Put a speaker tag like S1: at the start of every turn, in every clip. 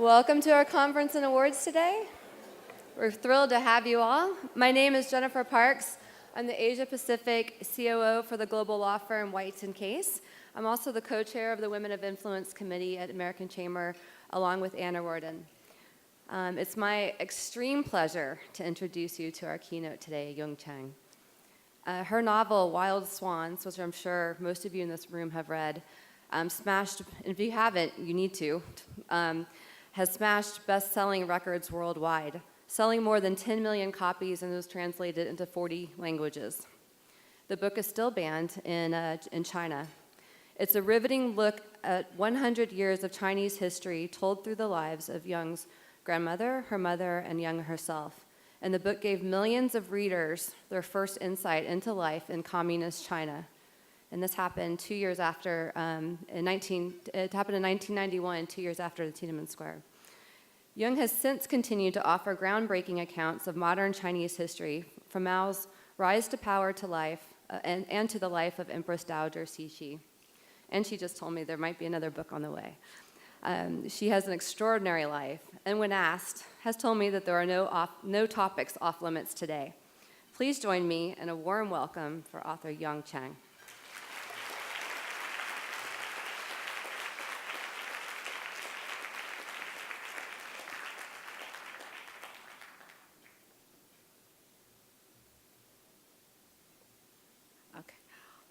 S1: Welcome to our conference and awards today. We're thrilled to have you all. My name is Jennifer Parks. I'm the Asia Pacific COO for the global law firm White & Case. I'm also the co-chair of the Women of Influence Committee at American Chamber, along with Anna Worden. It's my extreme pleasure to introduce you to our keynote today, Chang. Her novel, Wild Swans, which I'm sure most of you in this room have read, smashed, and if you haven't, you need to, has smashed best-selling records worldwide, selling more than 10 million copies and was translated into 40 languages. The book is still banned in China. It's a riveting look at 100 years of Chinese history told through the lives of Jung's grandmother, her mother, and Jung herself. And the book gave millions of readers their first insight into life in communist China. And this happened 2 years after, it happened in 1991, 2 years after the Tiananmen Square. Jung has since continued to offer groundbreaking accounts of modern Chinese history, from Mao's rise to power to life, and to the life of Empress Dowager Cixi. And she just told me there might be another book on the way. She has an extraordinary life, and when asked, has told me that there are no topics off limits today. Please join me in a warm welcome for author Chang.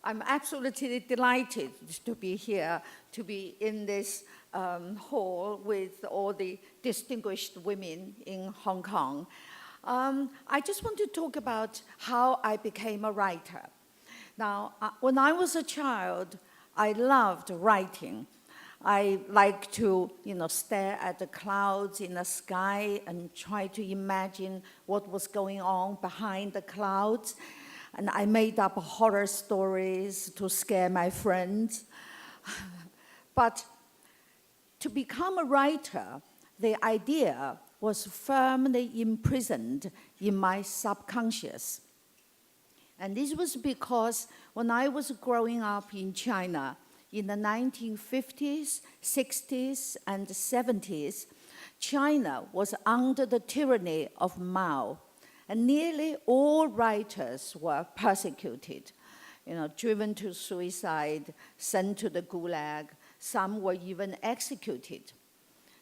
S2: I'm absolutely delighted to be here, to be in this hall with all the distinguished women in Hong Kong. I just want to talk about how I became a writer. Now, when I was a child, I loved writing. I liked to, stare at the clouds in the sky and try to imagine what was going on behind the clouds. And I made up horror stories to scare my friends. But to become a writer, the idea was firmly imprisoned in my subconscious. And this was because when I was growing up in China in the 1950s, 60s, and 70s, China was under the tyranny of Mao. And nearly all writers were persecuted, driven to suicide, sent to the gulag. Some were even executed.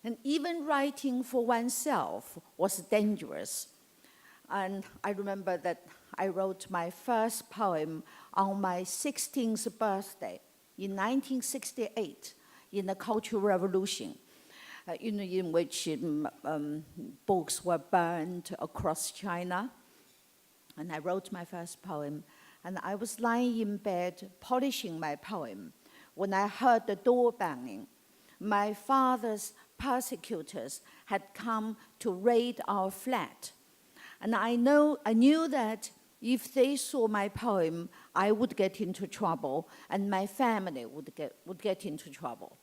S2: And even writing for oneself was dangerous. And I remember that I wrote my first poem on my 16th birthday in 1968 in the Cultural Revolution. In which books were burned across China. And I wrote my first poem. And I was lying in bed polishing my poem when I heard the door banging. My father's persecutors had come to raid our flat. And I knew that if they saw my poem, I would get into trouble, and my family would get into trouble.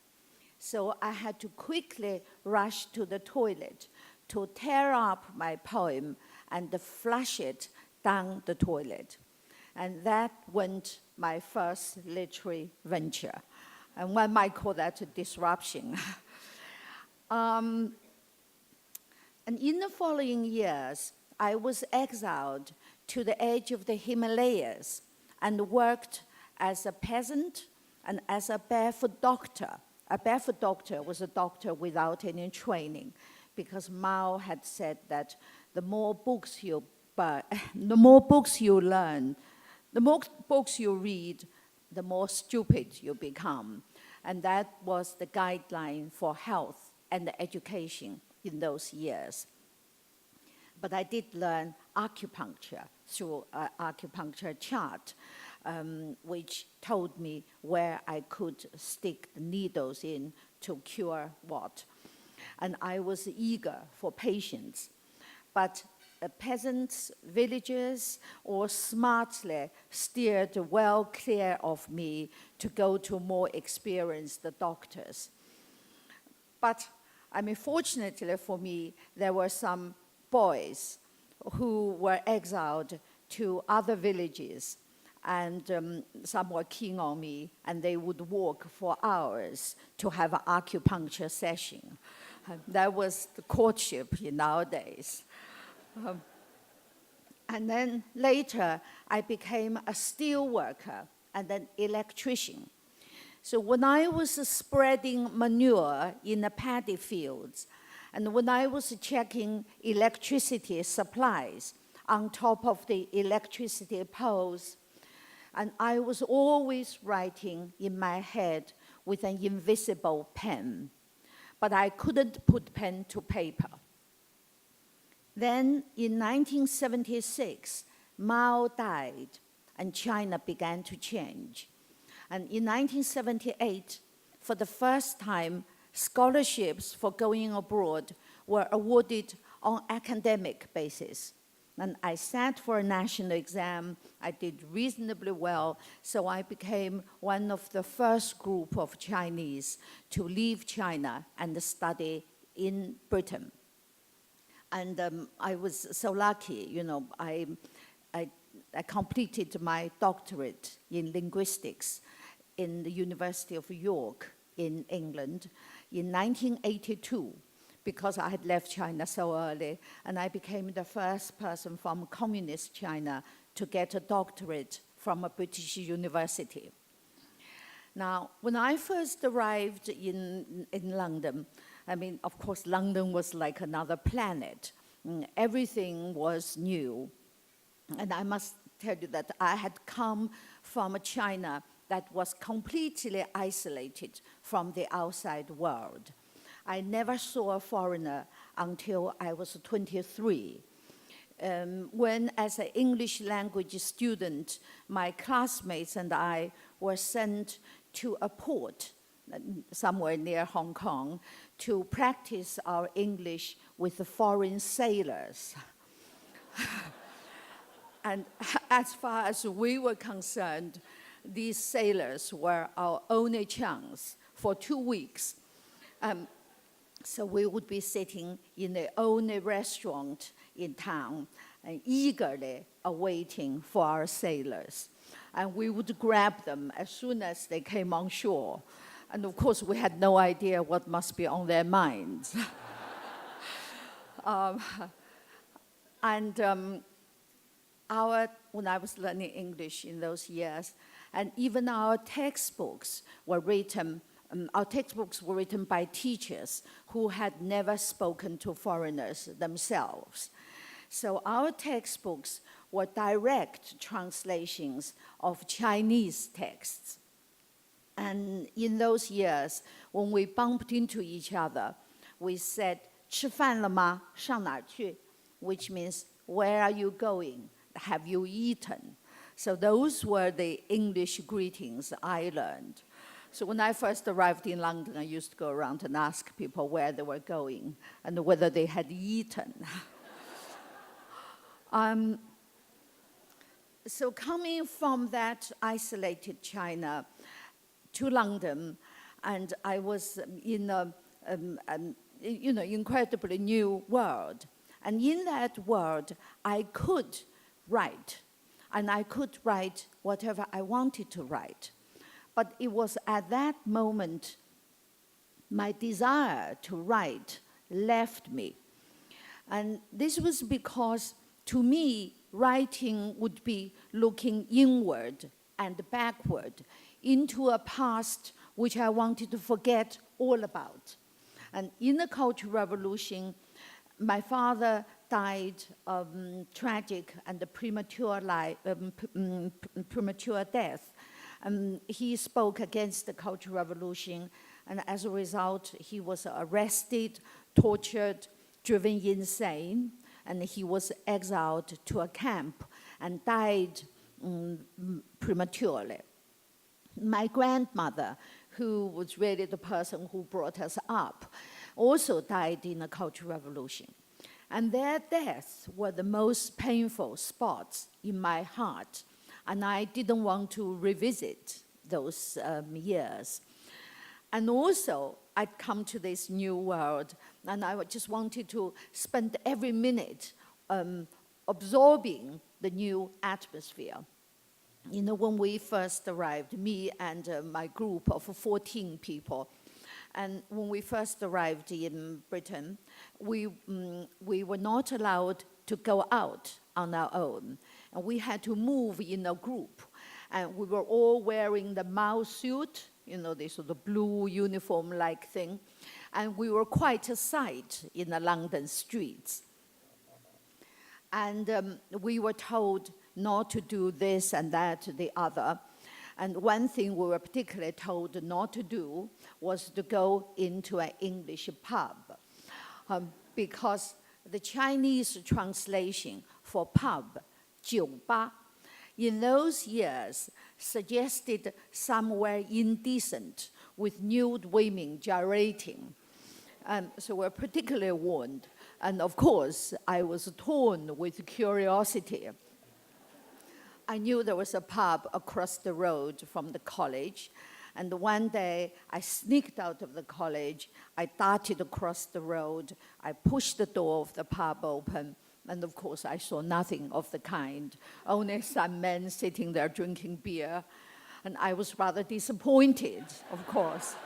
S2: So I had to quickly rush to the toilet to tear up my poem and flush it down the toilet. And that went my first literary venture. And one might call that a disruption. And in the following years, I was exiled to the edge of the Himalayas and worked as a peasant and as a barefoot doctor. A barefoot doctor was a doctor without any training, because Mao had said that the more books you learn, the more books you read, the more stupid you become. And that was the guideline for health and education in those years. But I did learn acupuncture through an acupuncture chart, which told me where I could stick needles in to cure what. And I was eager for patients. But peasants, villagers, all smartly steered well clear of me to go to more experienced doctors. But fortunately for me, there were some boys who were exiled to other villages, and some were keen on me, and they would walk for hours to have an acupuncture session. That was the courtship in our days. And then later, I became a steel worker and an electrician. So when I was spreading manure in the paddy fields, and when I was checking electricity supplies on top of the electricity poles, and I was always writing in my head with an invisible pen, but I couldn't put pen to paper. Then in 1976, Mao died, and China began to change. And in 1978, for the first time, scholarships for going abroad were awarded on academic basis. And I sat for a national exam. I did reasonably well, so I became one of the first group of Chinese to leave China and study in Britain. And I was so lucky, you know, I completed my doctorate in linguistics in the University of York in England in 1982, because I had left China so early, and I became the first person from communist China to get a doctorate from a British university. Now, when I first arrived in London, I mean, of course, London was like another planet. Everything was new. And I must tell you that I had come from a China that was completely isolated from the outside world. I never saw a foreigner until I was 23. When, as an English language student, my classmates and I were sent to a port somewhere near Hong Kong to practice our English with the foreign sailors. And as far as we were concerned, these sailors were our only chance for 2 weeks. So we would be sitting in the only restaurant in town and eagerly awaiting for our sailors. And we would grab them as soon as they came on shore. And of course, we had no idea what must be on their minds. When I was learning English in those years, and even our textbooks were written by teachers who had never spoken to foreigners themselves. So our textbooks were direct translations of Chinese texts. And in those years, when we bumped into each other, we said, 吃饭了吗？上哪儿去? Which means, where are you going? Have you eaten? So those were the English greetings I learned. So when I first arrived in London, I used to go around and ask people where they were going and whether they had eaten. So coming from that isolated China to London, and I was in an incredibly new world. And in that world, I could write, and I could write whatever I wanted to write. But it was at that moment my desire to write left me. And this was because, to me, writing would be looking inward and backward into a past which I wanted to forget all about. And in the Cultural Revolution, my father died of tragic and premature death. He spoke against the Cultural Revolution, and as a result, he was arrested, tortured, driven insane, and he was exiled to a camp and died prematurely. My grandmother, who was really the person who brought us up, also died in the Cultural Revolution. And their deaths were the most painful spots in my heart, and I didn't want to revisit those years. And also, I'd come to this new world, and I just wanted to spend every minute absorbing the new atmosphere. You know, when we first arrived, me and my group of 14 people, And when we first arrived in Britain, we were not allowed to go out on our own. And we had to move in a group. And we were all wearing the Mao suit, this sort of blue uniform-like thing. And we were quite a sight in the London streets. And we were told not to do this and that, the other. And one thing we were particularly told not to do was to go into an English pub. Because the Chinese translation for pub, 酒吧, in those years suggested somewhere indecent with nude women gyrating. So we're particularly warned. And of course, I was torn with curiosity. I knew there was a pub across the road from the college. And one day, I sneaked out of the college. I darted across the road. I pushed the door of the pub open. And of course, I saw nothing of the kind, only some men sitting there drinking beer. And I was rather disappointed, of course.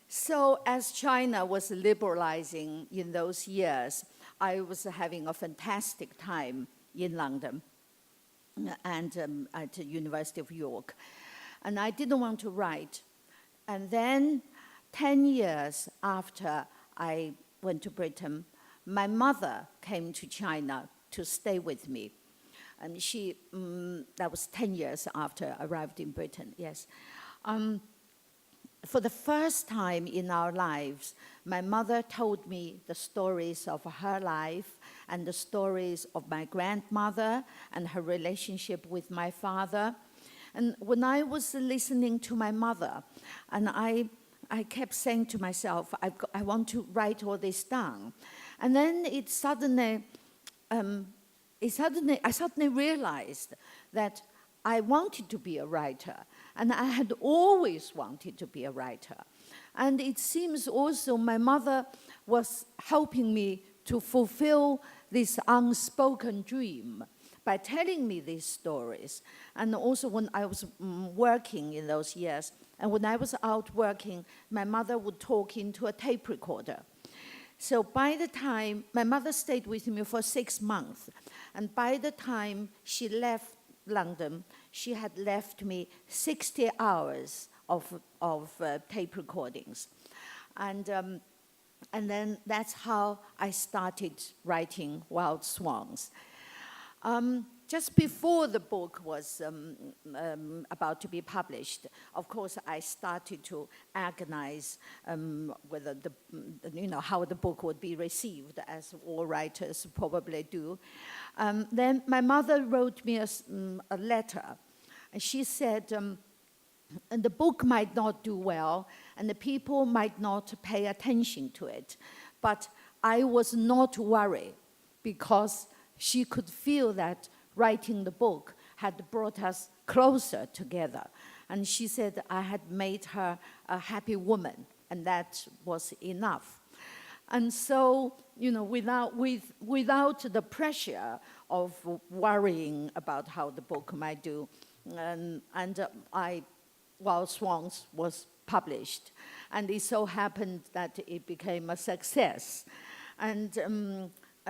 S2: So as China was liberalizing in those years, I was having a fantastic time in London and at the University of York. And I didn't want to write. And then 10 years after I went to Britain, my mother came to China to stay with me. And that was 10 years after I arrived in Britain, yes. For the first time in our lives, my mother told me the stories of her life and the stories of my grandmother and her relationship with my father. And when I was listening to my mother, and I kept saying to myself, I want to write all this down. And then I suddenly realized that I wanted to be a writer, and I had always wanted to be a writer. And it seems also my mother was helping me to fulfill this unspoken dream by telling me these stories. And also when I was working in those years, and when I was out working, my mother would talk into a tape recorder. So by the time, my mother stayed with me for 6 months, and by the time she left London, she had left me 60 hours of tape recordings. And then that's how I started writing Wild Swans. Just before the book was about to be published, of course, I started to agonize whether how the book would be received, as all writers probably do. Then my mother wrote me a letter. And she said, and the book might not do well, and the people might not pay attention to it, but I was not worried because she could feel that writing the book had brought us closer together. And she said I had made her a happy woman, and that was enough. And so, without the pressure of worrying about how the book might do, Wild Swans was published. And it so happened that it became a success. And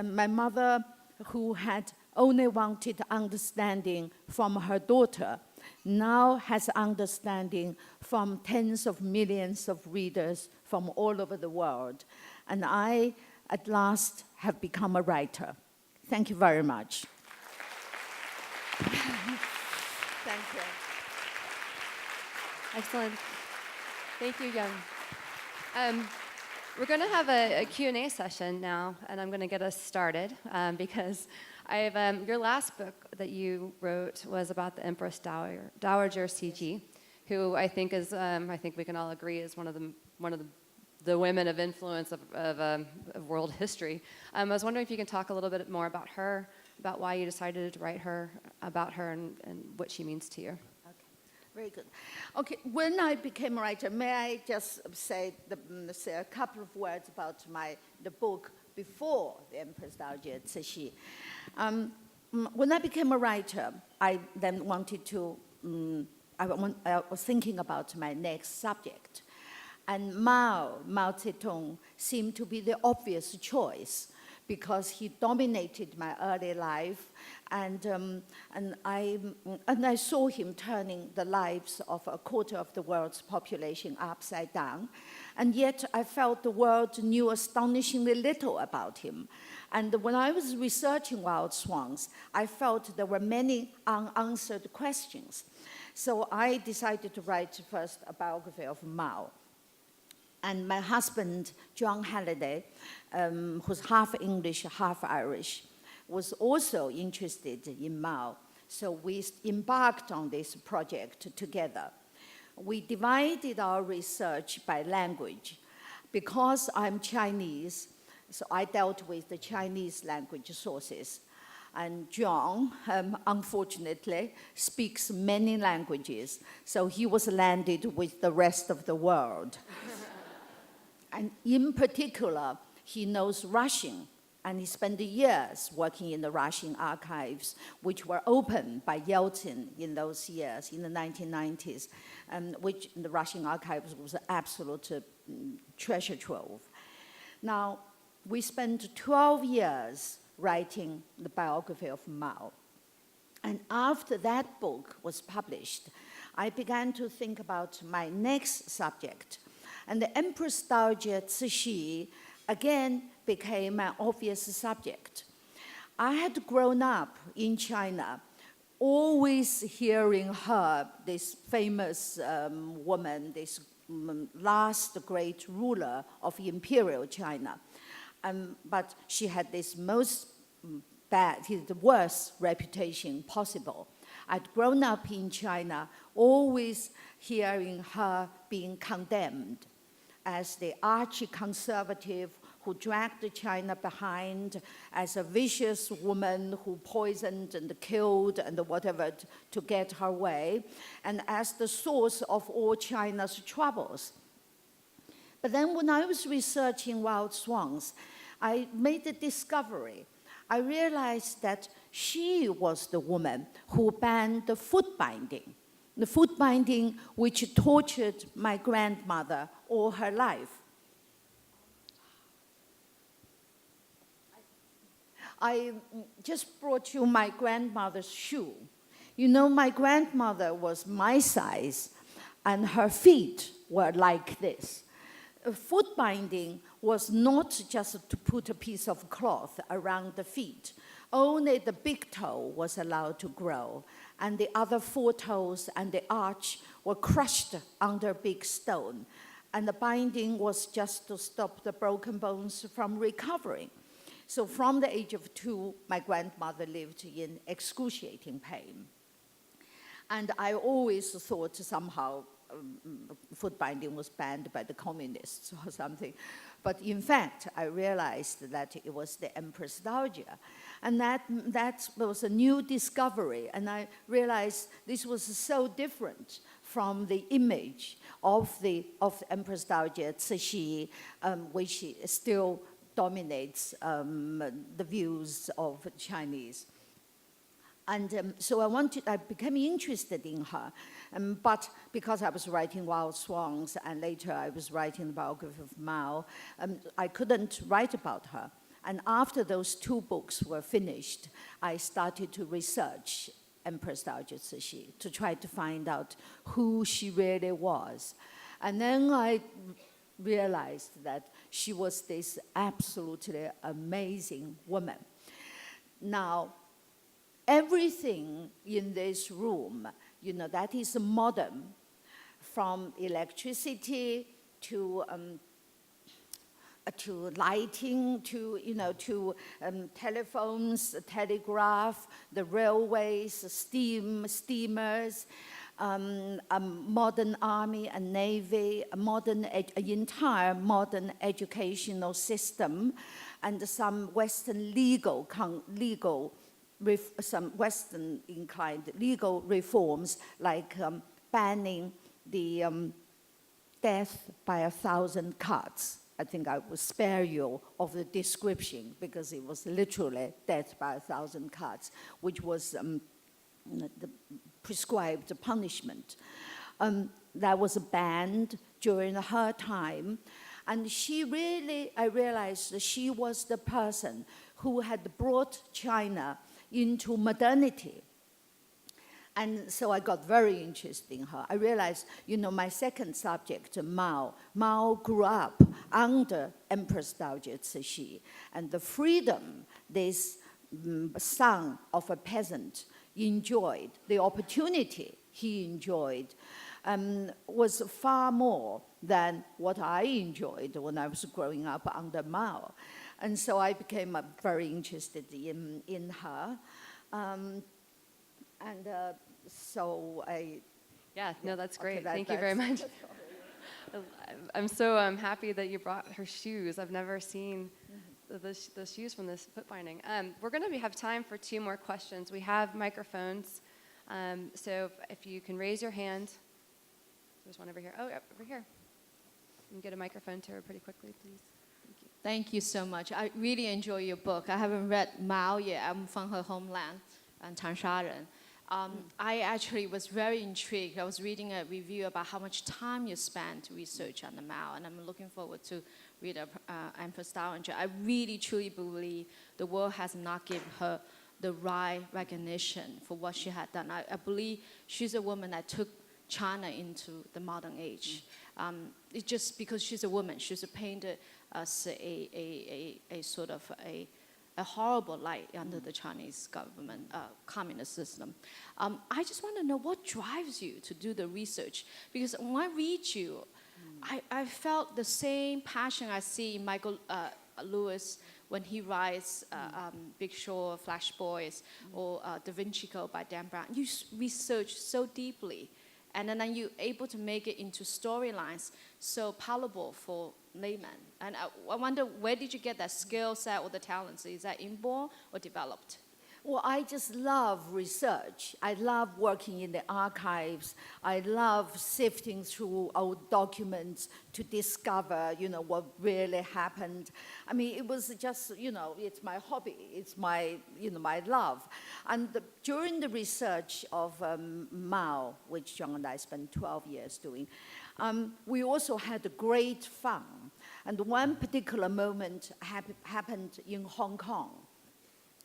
S2: my mother, who had only wanted understanding from her daughter, now has understanding from tens of millions of readers from all over the world. And I, at last, have become a writer. Thank you very much. Thank you.
S1: Excellent. Thank you, Jung. We're going to have a Q&A session now, and I'm going to get us started because your last book that you wrote was about the Empress Dowager Cixi, who I think is, I think we can all agree, is one of the women of influence of world history. I was wondering if you can talk a little bit more about her, about why you decided to write about her, and what she means to you.
S2: Very good. Okay, when I became a writer, may I just say a couple of words about the book before the Empress Dowager Cixi. When I became a writer, I then wanted to I was thinking about my next subject. And Mao Zedong, seemed to be the obvious choice because he dominated my early life, and I saw him turning the lives of a quarter of the world's population upside down, and yet I felt the world knew astonishingly little about him. And when I was researching Wild Swans, I felt there were many unanswered questions. So I decided to write first a biography of Mao. And my husband, Jung, who's half English, half Irish, was also interested in Mao. So we embarked on this project together. We divided our research by language. Because I'm Chinese, so I dealt with the Chinese language sources. And Jung, unfortunately, speaks many languages, so he was landed with the rest of the world. And in particular, he knows Russian, and he spent years working in the Russian archives, which were opened by Yeltsin in those years, in the 1990s, which the Russian archives was an absolute treasure trove. Now, we spent 12 years writing the biography of Mao. And after that book was published, I began to think about my next subject. And the Empress Dowager Cixi again became an obvious subject. I had grown up in China, always hearing her, this famous woman, this last great ruler of imperial China. But she had this the worst reputation possible. I'd grown up in China, always hearing her being condemned as the arch-conservative who dragged China behind, as a vicious woman who poisoned and killed and whatever to get her way, and as the source of all China's troubles. But then when I was researching Wild Swans, I made a discovery. I realized that she was the woman who banned the foot binding which tortured my grandmother all her life. I just brought you my grandmother's shoe. You know, my grandmother was my size, and her feet were like this. Foot binding was not just to put a piece of cloth around the feet. Only the big toe was allowed to grow, and the other 4 toes and the arch were crushed under a big stone. And the binding was just to stop the broken bones from recovering. So from the age of 2, my grandmother lived in excruciating pain. And I always thought somehow foot binding was banned by the communists or something. But in fact, I realized that it was the Empress Dowager. And that was a new discovery. And I realized this was so different from the image of Empress Dowager Cixi, which still dominates the views of Chinese. And so I became interested in her. But because I was writing Wild Swans, and later I was writing the biography of Mao, I couldn't write about her. And after those 2 books were finished, I started to research Empress Dowager Cixi to try to find out who she really was. And then I realized that she was this absolutely amazing woman. Now, everything in this room, you know, that is modern, from electricity to lighting, to telephones, telegraph, the railways, steamers, a modern army and navy, entire modern educational system, and some Western some Western-inclined legal reforms, like banning the death by 1,000 cuts. I think I will spare you of the description, because it was literally death by 1,000 cuts, which was prescribed punishment. That was banned during her time. And I realized that she was the person who had brought China into modernity. And so I got very interested in her. I realized, my second subject, Mao. Mao grew up under Empress Dowager Cixi. And the freedom this son of a peasant enjoyed, the opportunity he enjoyed, was far more than what I enjoyed when I was growing up under Mao. And so I became very interested in her. So I...
S1: Yeah, no, that's great.
S2: Okay,
S1: Thank you very much. I'm so happy that you brought her shoes. I've never seen the shoes from this foot binding. We're going to have time for 2 more questions. We have microphones. So if you can raise your hand. There's one over here. Oh, yeah, over here. You can get a microphone to her pretty quickly, please. Thank you.
S3: Thank you so much. I really enjoy your book. I haven't read Mao yet. I'm from her homeland, Changsha. I actually was very intrigued. I was reading a review about how much time you spent to research on the Mao, and I'm looking forward to read Empress Dowager. I really, truly believe the world has not given her the right recognition for what she had done. I believe she's a woman that took China into the modern age. It's just because she's a woman, she's painted as a sort of a horrible light under the Chinese government, communist system. I just want to know what drives you to do the research, because when I read you, I felt the same passion I see in Michael Lewis when he writes Big Short, Flash Boys, or Da Vinci Code by Dan Brown. You research so deeply, and then you're able to make it into storylines so palatable for laymen. And I wonder, where did you get that skill set or the talents? Is that inborn or developed?
S2: Well, I just love research. I love working in the archives. I love sifting through old documents to discover, what really happened. I mean, it was just, it's my hobby. It's my, my love. And during the research of Mao, which Jung and I spent 12 years doing, we also had great fun. And one particular moment happened in Hong Kong.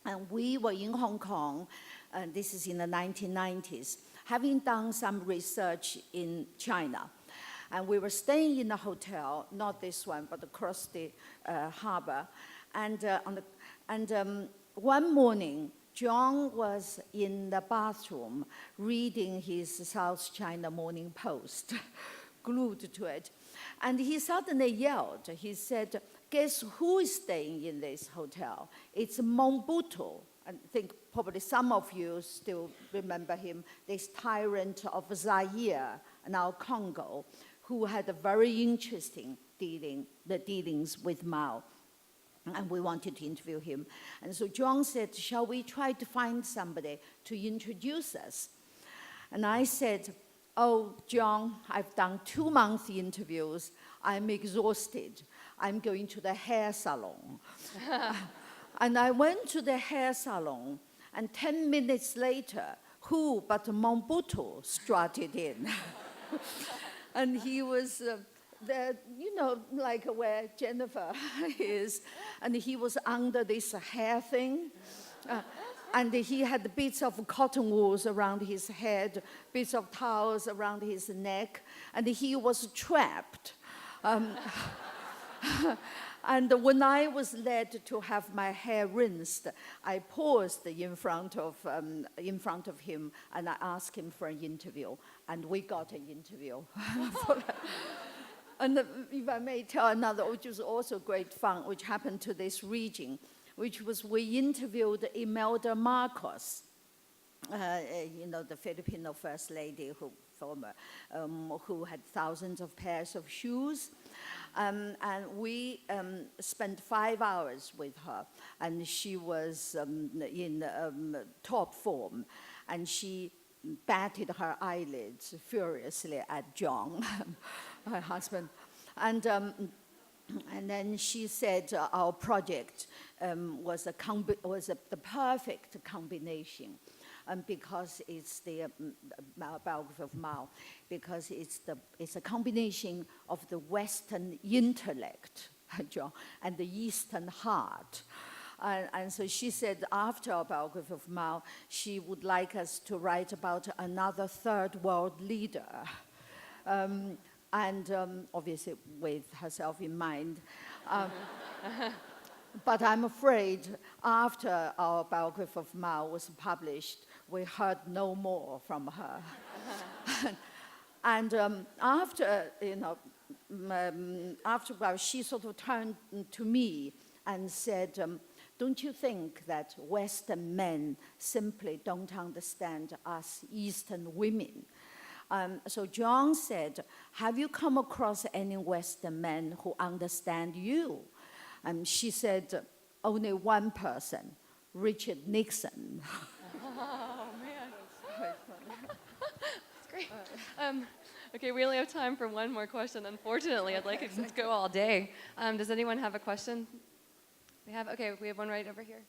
S2: And we were in Hong Kong, and this is in the 1990s, having done some research in China. And we were staying in a hotel, not this one, but across the harbor. And one morning, Jung was in the bathroom reading his South China Morning Post, glued to it. And he suddenly yelled. He said, "Guess who is staying in this hotel? It's Mobutu." I think probably some of you still remember him, this tyrant of Zaire, now Congo, who had a very interesting dealings with Mao. And we wanted to interview him. And so Jung said, "Shall we try to find somebody to introduce us?" And I said, "Oh, Jung, I've done 2-month interviews. I'm exhausted. I'm going to the hair salon." And I went to the hair salon, and 10 minutes later, who but Mobutu strutted in. And he was there, like where Jennifer is, and he was under this hair thing. And he had bits of cotton wools around his head, bits of towels around his neck, and he was trapped. And when I was led to have my hair rinsed, I paused in front of him, and I asked him for an interview, and we got an interview. And if I may tell another, which was also great fun, which happened to this region, which was we interviewed Imelda Marcos, the Filipino First Lady who had thousands of pairs of shoes. And we spent 5 hours with her, and she was in top form, and she batted her eyelids furiously at Jung, her husband. And then she said our project was the perfect combination because it's the biography of Mao, because it's a combination of the Western intellect, and the Eastern heart. And so she said after our biography of Mao, she would like us to write about another third world leader. Obviously with herself in mind. But I'm afraid after our biography of Mao was published, we heard no more from her. After a while, she sort of turned to me and said, don't you think that Western men simply don't understand us Eastern women? So Jung said, have you come across any Western men who understand you? And she said, only one person, Richard Nixon.
S1: Oh, man. That's great. Okay, we only have time for one more question. Unfortunately, I'd like it to go all day. Does anyone have a question? We have one right over here.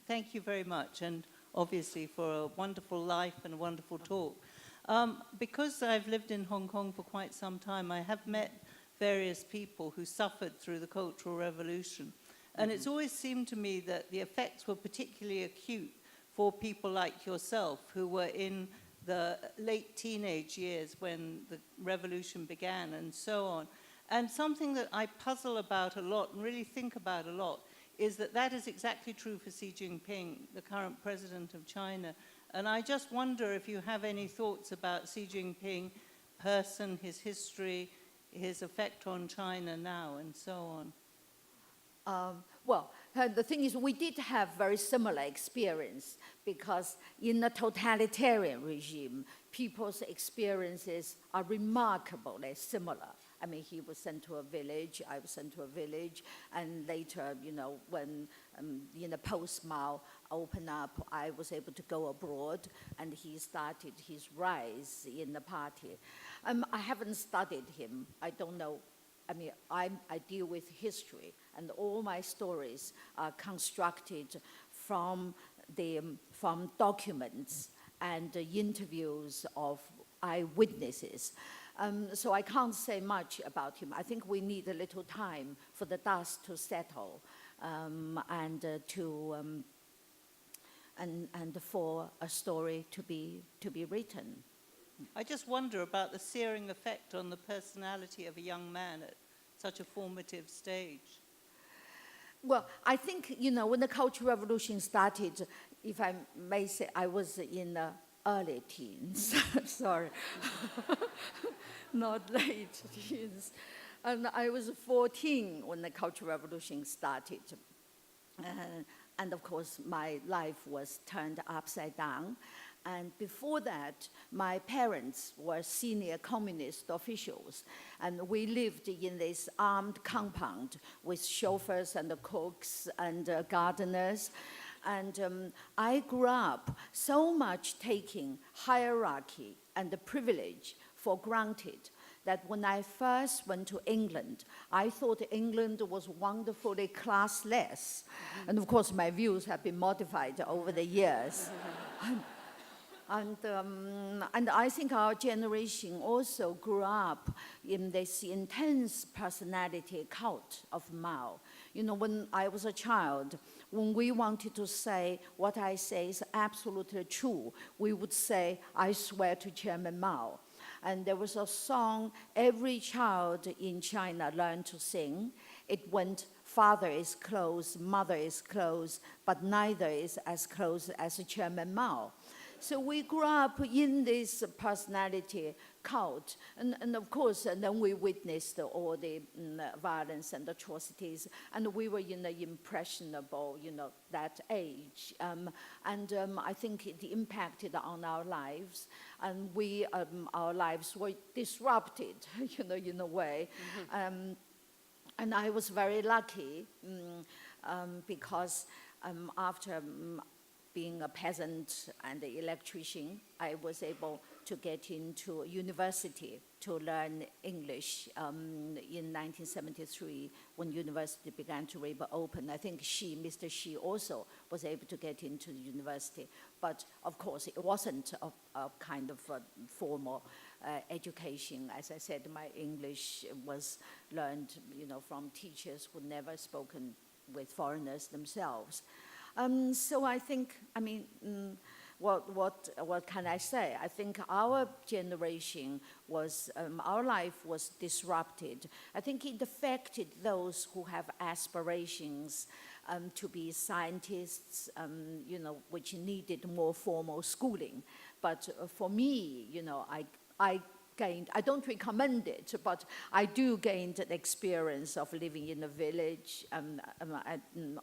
S4: Thank you very much, and obviously for a wonderful life and a wonderful talk. Because I've lived in Hong Kong for quite some time, I have met various people who suffered through the Cultural Revolution. And it's always seemed to me that the effects were particularly acute for people like yourself, who were in the late teenage years when the revolution began and so on. And something that I puzzle about a lot and really think about a lot is that that is exactly true for Xi Jinping, the current president of China. And I just wonder if you have any thoughts about Xi Jinping, person, his history, his effect on China now, and so on.
S2: The thing is, we did have very similar experience because in a totalitarian regime, people's experiences are remarkably similar. I mean, he was sent to a village, I was sent to a village, and later, when in the post-Mao opened up, I was able to go abroad, and he started his rise in the party. I haven't studied him. I don't know. I mean, I deal with history, and all my stories are constructed from documents and interviews of eyewitnesses. So I can't say much about him. I think we need a little time for the dust to settle and for a story to be written.
S4: I just wonder about the searing effect on the personality of a young man at such a formative stage.
S2: Well, I think, when the Cultural Revolution started, if I may say, I was in the early teens, sorry, not late teens. And I was 14 when the Cultural Revolution started. And of course, my life was turned upside down. And before that, my parents were senior communist officials. And we lived in this armed compound with chauffeurs and cooks and gardeners. And I grew up so much taking hierarchy and the privilege for granted that when I first went to England, I thought England was wonderfully classless. And of course, my views have been modified over the years. And I think our generation also grew up in this intense personality cult of Mao. When I was a child, when we wanted to say what I say is absolutely true, we would say, I swear to Chairman Mao. And there was a song every child in China learned to sing. It went, father is close, mother is close, but neither is as close as Chairman Mao. So we grew up in this personality cult. And of course, and then we witnessed all the violence and atrocities. And we were in the impressionable, that age. I think it impacted on our lives. And our lives were disrupted, in a way. Mm-hmm. And I was very lucky because after being a peasant and an electrician, I was able to get into university to learn English in 1973 when university began to reopen. I think Mr. Xi also was able to get into the university. But of course, it wasn't a kind of a formal education. As I said, my English was learned, from teachers who never spoken with foreigners themselves. So I think, what can I say? I think our generation was, our life was disrupted. I think it affected those who have aspirations to be scientists, which needed more formal schooling. But for me, I don't recommend it, but I do gain the experience of living in a village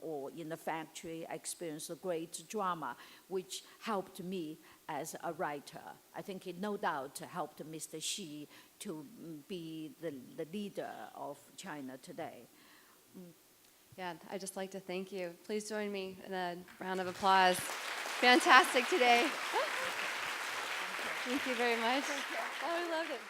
S2: or in a factory. I experienced a great drama, which helped me as a writer. I think it no doubt helped Mr. Xi to be the leader of China today.
S1: Yeah, I'd just like to thank you. Please join me in a round of applause. Fantastic today. Thank you very much. Oh, we loved it.